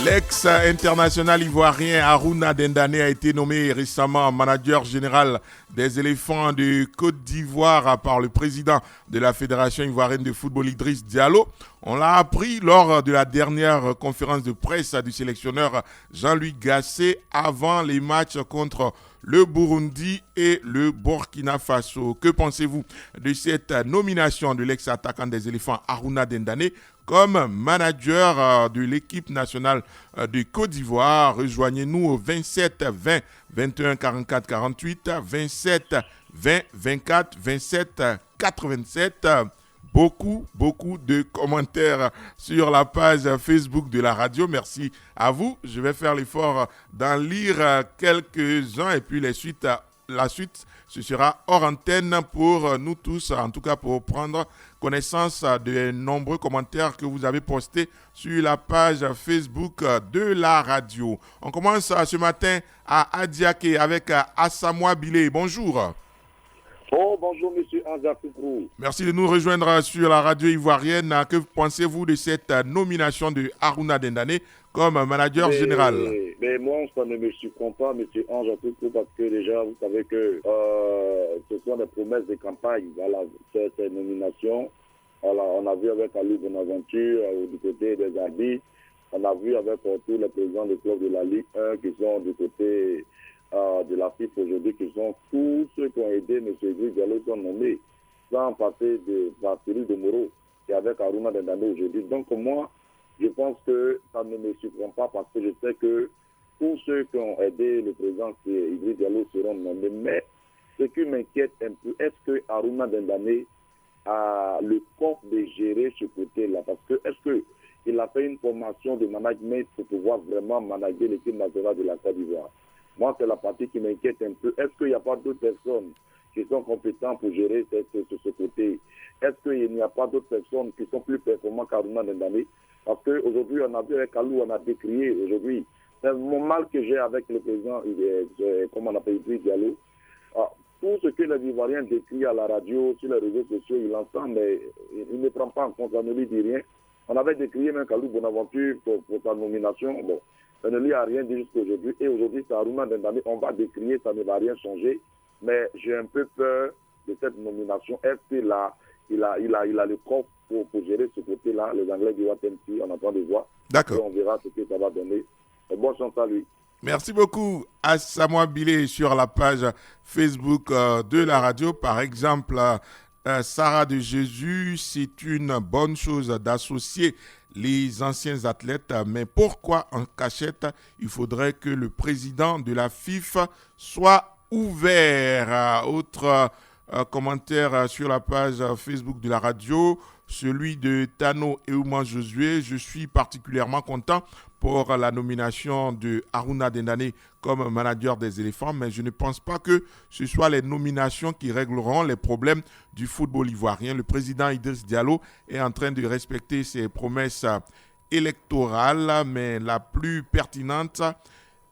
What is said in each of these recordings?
L'ex-international ivoirien Harouna Dendane a été nommé récemment manager général des éléphants de Côte d'Ivoire par le président de la Fédération ivoirienne de football Idriss Diallo. On l'a appris lors de la dernière conférence de presse du sélectionneur Jean-Louis Gasset avant les matchs contre le Burundi et le Burkina Faso. Que pensez-vous de cette nomination de l'ex-attaquant des éléphants Harouna Dendane comme manager de l'équipe nationale de Côte d'Ivoire? Rejoignez-nous au 27 20 21 44 48, 27 20 24 27 87. Beaucoup de commentaires sur la page Facebook de la radio. Merci à vous. Je vais faire l'effort d'en lire quelques-uns et puis la suite, ce sera hors antenne pour nous tous, en tout cas pour prendre connaissance des nombreux commentaires que vous avez postés sur la page Facebook de la radio. On commence ce matin à Adiaké avec Assamoah Bilé. Bonjour. Oh, bonjour, monsieur Anza Foukrou. Merci de nous rejoindre sur la radio ivoirienne. Que pensez-vous de cette nomination de Harouna Dendane comme manager général? Mais moi, ça ne me surprend pas, monsieur Anza Foukrou, parce que déjà, vous savez que ce sont des promesses de campagne. Voilà, cette nomination. Voilà, on a vu avec Ali Bonaventure du côté des arbitres. On a vu avec tous les présidents des clubs de la Ligue 1 qui sont du côté de la FIFA aujourd'hui, qui sont tous ceux qui ont aidé M. Idriss Diallo sont nommés, sans passer par Cyril de Moro et avec Harouna Dendane aujourd'hui. Donc moi, je pense que ça ne me surprend pas parce que je sais que tous ceux qui ont aidé le président Idriss Diallo seront nommés. Mais ce qui m'inquiète un peu, est-ce que Harouna Dendane a le coffre de gérer ce côté-là? Parce que est-ce qu'il a fait une formation de management pour pouvoir vraiment manager l'équipe nationale de la Côte d'Ivoire? Moi, c'est la partie qui m'inquiète un peu. Est-ce qu'il n'y a pas d'autres personnes qui sont compétentes pour gérer ce côté? Est-ce qu'il n'y a pas d'autres personnes qui sont plus performantes qu'Harouna Dendane? Parce qu'aujourd'hui, on a vu avec Kalou, on a décrié aujourd'hui. C'est mon mal que j'ai avec le président, comment on appelle, Idriss Diallo. Tout ce que les Ivoiriens décrivent à la radio, sur les réseaux sociaux, il entend, mais il ne prend pas en compte, ça ne lui dit rien. On avait décrié même Kalou Bonaventure pour sa nomination. Bon. Ça ne lui a rien dit jusqu'à aujourd'hui. Et aujourd'hui, c'est Harouna Dendane. On va décrier, ça ne va rien changer. Mais j'ai un peu peur de cette nomination. Est-ce qu'il a le corps pour gérer ce côté-là? Les Anglais du Watemsi, on entend des voix. D'accord. Et on verra ce que ça va donner. Et bonne chance à lui. Merci beaucoup à Assamoah Bilé sur la page Facebook de la radio. Par exemple, Sarah de Jésus, c'est une bonne chose d'associer les anciens athlètes, mais pourquoi en cachette? Il faudrait que le président de la FIFA soit ouvert. Autre commentaire sur la page Facebook de la radio, celui de Tano Eouman Josué. Je suis particulièrement content pour la nomination de Harouna Dendane comme manager des éléphants, mais je ne pense pas que ce soit les nominations qui régleront les problèmes du football ivoirien. Le président Idriss Diallo est en train de respecter ses promesses électorales, mais la plus pertinente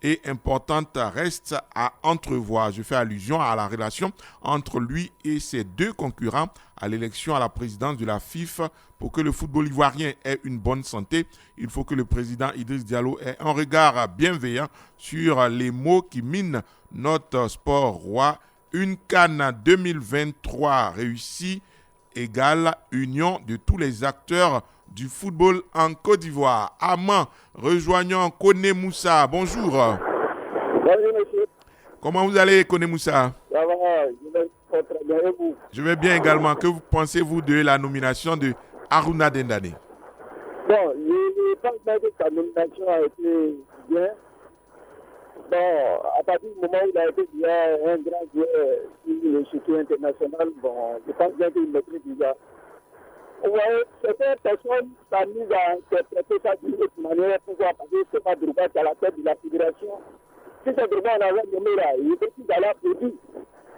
et importante reste à entrevoir. Je fais allusion à la relation entre lui et ses deux concurrents à l'élection à la présidence de la FIFA. Pour que le football ivoirien ait une bonne santé, il faut que le président Idriss Diallo ait un regard bienveillant sur les maux qui minent notre sport roi. Une CAN 2023 réussie égale union de tous les acteurs du football en Côte d'Ivoire. Amand, rejoignons Kone Moussa. Bonjour. Bonjour, monsieur. Comment vous allez, Kone Moussa? Ça va, je vais très bien et vous? Je vais bien également. Que pensez-vous de la nomination de Harouna Dendane? Bon, je pense que sa nomination a été bien. Bon, à partir du moment où il a été déjà un grand joueur sur le circuit international, bon, je pense bien qu'il maîtrise déjà. Ouais, certaines personnes s'amusent à interpréter ça d'une autre manière. Pourquoi? Parce que c'est pas Drogba qui est à la tête de la fédération. Si c'est Drogba, on avait nommé là, il est aussi dans la produit.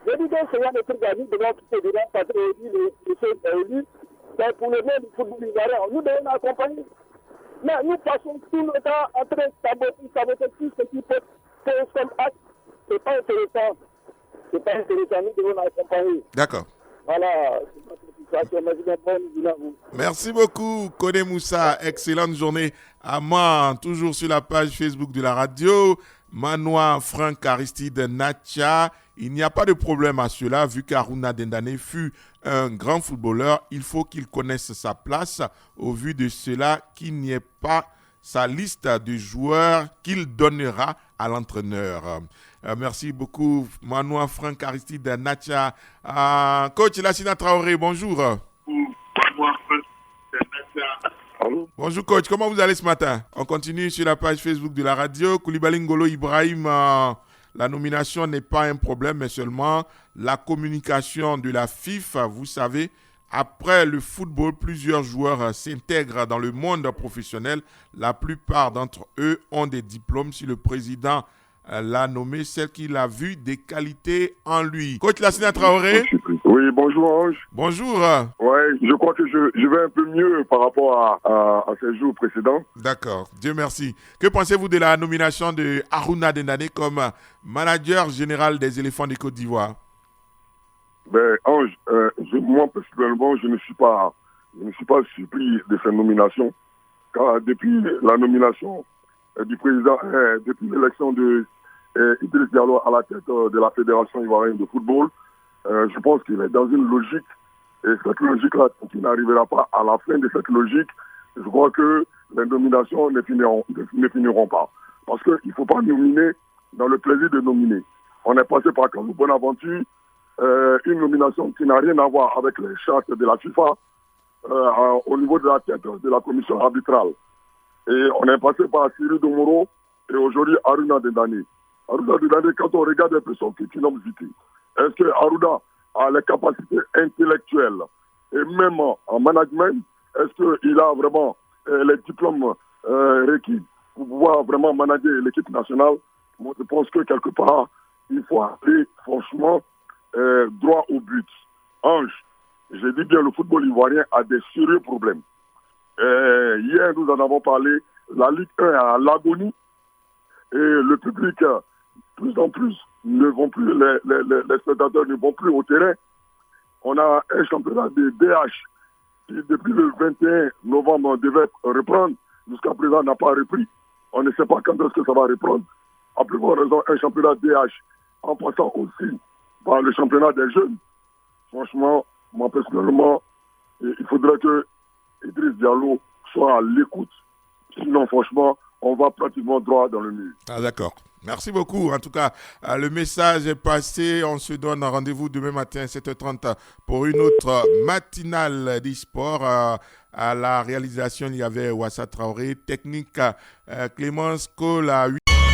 Je dis que c'est un des trucs à nous devons quitter déjà parce que les choses sont élues. C'est pour le bien du football ivoirien. Nous devons l'accompagner. Mais nous passons tout le temps en train de saboter tout ce qui peut faire comme acte. C'est pas intéressant. C'est pas intéressant. Nous devons l'accompagner. D'accord. Voilà. Merci Merci beaucoup, Kone Moussa. Excellente journée Aman, toujours sur la page Facebook de la radio. Manoa Franck Aristide Nacha. Il n'y a pas de problème à cela, vu qu'Aruna Dendane fut un grand footballeur. Il faut qu'il connaisse sa place. Au vu de cela, qu'il n'y ait pas sa liste de joueurs qu'il donnera à l'entraîneur. Merci beaucoup, Manoa Franck Aristide Nacha. Coach Lassina Traoré, bonjour. Allô? Bonjour coach, comment vous allez ce matin? On continue sur la page Facebook de la radio. Koulibaly Ngolo Ibrahim, la nomination n'est pas un problème, mais seulement la communication de la FIFA. Vous savez, après le football, plusieurs joueurs s'intègrent dans le monde professionnel. La plupart d'entre eux ont des diplômes. Si le président l'a nommé, c'est qu'il a vu des qualités en lui. Coach Lassina Traoré. Oui, bonjour Ange. Bonjour. Ouais, je crois que je vais un peu mieux par rapport à ces jours précédents. D'accord, Dieu merci. Que pensez-vous de la nomination de Aruna Dendane comme manager général des éléphants de Côte d'Ivoire? Ben Ange, moi personnellement, je ne suis pas surpris de cette nomination, car depuis la nomination du président, depuis l'élection de Idriss Diallo à la tête de la Fédération ivoirienne de football, je pense qu'il est dans une logique, et cette logique-là, qui n'arrivera pas à la fin de cette logique, je crois que les nominations ne finiront pas. Parce qu'il ne faut pas nominer dans le plaisir de nominer. On est passé par Carlo Bonaventure, une nomination qui n'a rien à voir avec les chartes de la FIFA au niveau de la tête de la commission arbitrale. Et on est passé par Cyril Domoro et aujourd'hui Aruna Dendane. Aruna Dendane, quand on regarde un peu son curriculum vitae, est-ce que Aruna a les capacités intellectuelles et même en management, est-ce qu'il a vraiment les diplômes requis pour pouvoir vraiment manager l'équipe nationale? Moi, je pense que quelque part, il faut aller franchement droit au but. Ange, je dis bien, le football ivoirien a des sérieux problèmes. Hier, nous en avons parlé, la Ligue 1 est à l'agonie et le public, plus en plus, ne vont plus, les spectateurs ne vont plus au terrain. On a un championnat de DH qui, depuis le 21 novembre, devait reprendre. Jusqu'à présent, n'a pas repris. On ne sait pas quand est-ce que ça va reprendre. À plus grande raison, un championnat DH en passant aussi par le championnat des jeunes. Franchement, moi personnellement, il faudrait que Idriss Diallo soit à l'écoute. Sinon, franchement, on va pratiquement droit dans le mur. Ah, d'accord. Merci beaucoup. En tout cas, le message est passé. On se donne rendez-vous demain matin à 7h30 pour une autre matinale d'e-sport. À la réalisation, il y avait Wassa Traoré, technique Clémence Cole à 8h.